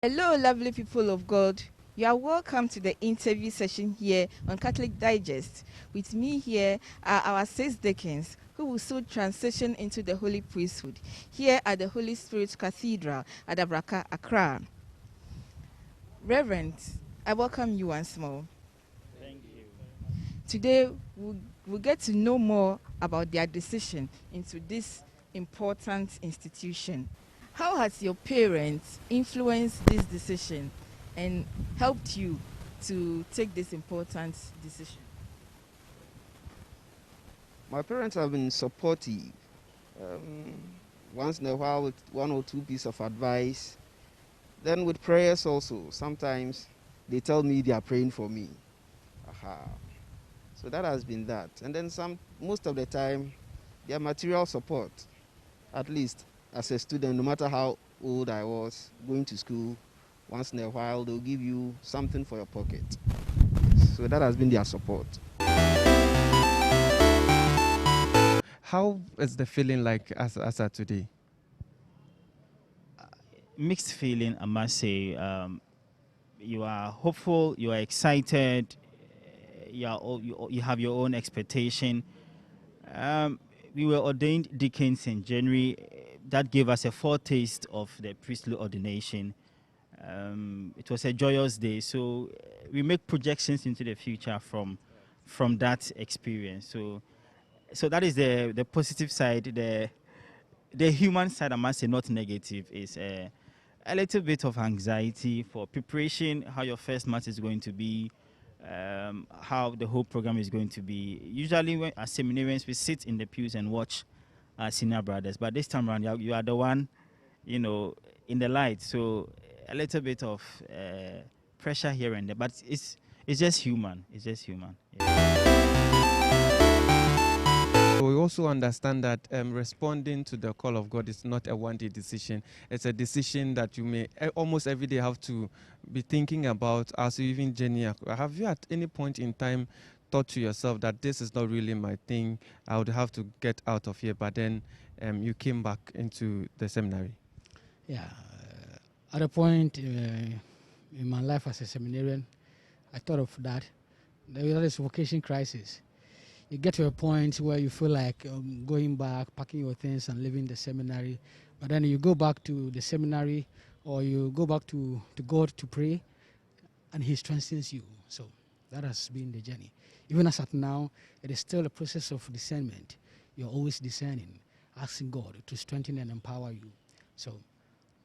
Hello, lovely people of God. You are welcome to the interview session here on Catholic Digest. With me here are our 6 deacons who will soon transition into the Holy Priesthood here at the Holy Spirit Cathedral, Adabraka, Accra. Reverend, I welcome you once more. Thank you. Today, we'll get to know more about their decision into this important institution. How has your parents influenced this decision and helped you to take this important decision? My parents have been supportive. Um, Once in a while with one or two pieces of advice. Then with prayers also. Sometimes they tell me they are praying for me. Aha. So that has been that. And then most of the time, their material support. At least as a student, no matter how old I was, going to school, once in a while they'll give you something for your pocket. So that has been their support. How is the feeling like as at today? Mixed feeling, I must say. You are hopeful, you are excited, you have your own expectation. We were ordained deacons in January. That gave us a foretaste of the priestly ordination. It was a joyous day, so we make projections into the future from that experience. So that is the positive side. The human side, I must say, not negative, is a little bit of anxiety for preparation, how your first match is going to be, how the whole program is going to be. Usually, when, as seminarians, we sit in the pews and watch our senior brothers, but this time around, you are the one, in the light. So a little bit of pressure here and there, but it's just human. It's just human. Yeah. We also understand that responding to the call of God is not a one-day decision. It's a decision that you may almost every day have to be thinking about as you even journey. Have you at any point in time thought to yourself that this is not really my thing, I would have to get out of here, but then you came back into the seminary? Yeah, at a point in my life as a seminarian, I thought of that. There is vocation crisis. You get to a point where you feel like going back, packing your things and leaving the seminary, but then you go back to the seminary or you go back to God to pray and He strengthens you. So that has been the journey. Even as at now, it is still a process of discernment. You're always discerning, asking God to strengthen and empower you. So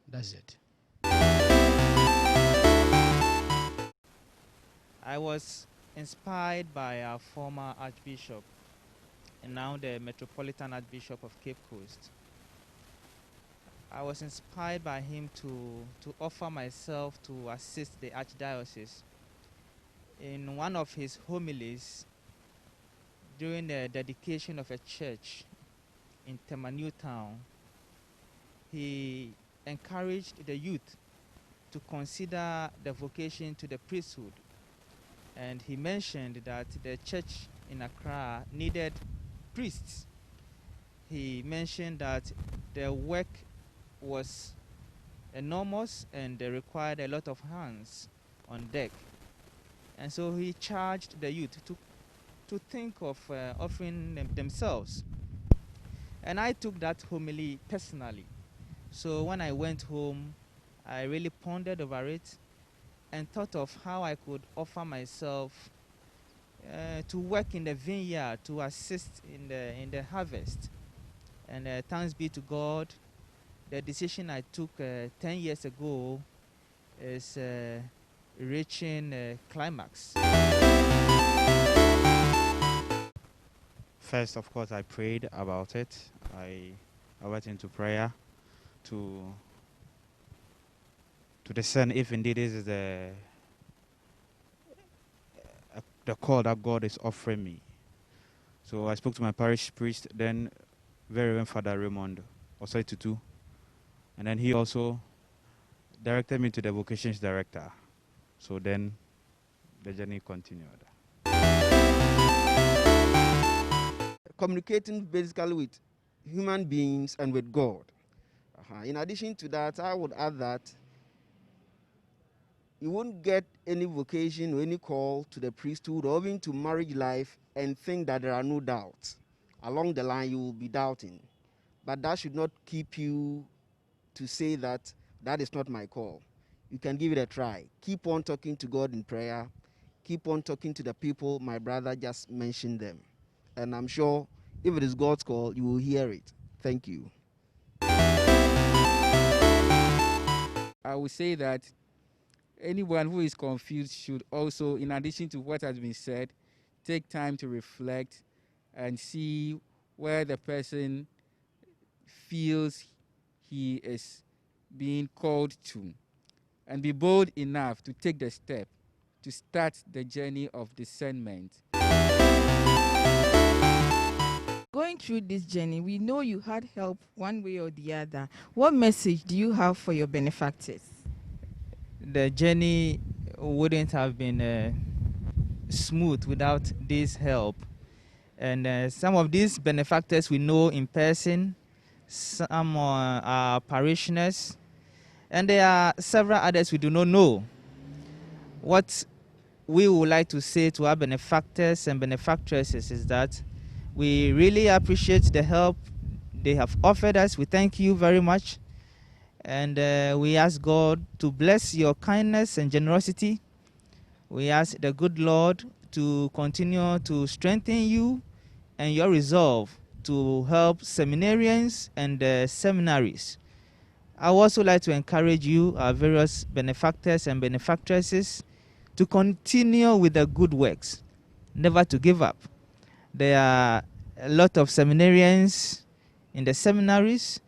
that's it. I was inspired by our former Archbishop and now the Metropolitan Archbishop of Cape Coast. I was inspired by him to offer myself to assist the Archdiocese. In one of his homilies during the dedication of a church in Temanu Town, he encouraged the youth to consider the vocation to the priesthood. And he mentioned that the church in Accra needed priests. He mentioned that the work was enormous and they required a lot of hands on deck. And so he charged the youth to think of offering themselves. And I took that homily personally. So when I went home, I really pondered over it and thought of how I could offer myself to work in the vineyard, to assist in the harvest. And thanks be to God, the decision I took 10 years ago is reaching climax. First, of course, I prayed about it. I went into prayer to discern if indeed this is the call that God is offering me. So I spoke to my parish priest, then very Reverend Father Raymond Osoitutu, and then he also directed me to the vocations director. So then the journey continued. Communicating basically with human beings and with God. In addition to that, I would add that you won't get any vocation or any call to the priesthood or even to marriage life and think that there are no doubts. Along the line, you will be doubting. But that should not keep you to say that that is not my call. You can give it a try. Keep on talking to God in prayer. Keep on talking to the people. My brother just mentioned them. And I'm sure if it is God's call, you will hear it. Thank you. I would say that anyone who is confused should also, in addition to what has been said, take time to reflect and see where the person feels he is being called to, and be bold enough to take the step to start the journey of discernment. Going through this journey, we know you had help one way or the other. What message do you have for your benefactors? The journey wouldn't have been smooth without this help. And some of these benefactors we know in person, some are parishioners, and there are several others we do not know. What we would like to say to our benefactors and benefactresses is that we really appreciate the help they have offered us. We thank you very much. And we ask God to bless your kindness and generosity. We ask the good Lord to continue to strengthen you and your resolve to help seminarians and seminaries. I would also like to encourage you, our various benefactors and benefactresses, to continue with the good works, never to give up. There are a lot of seminarians in the seminaries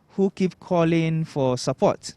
who keep calling for support.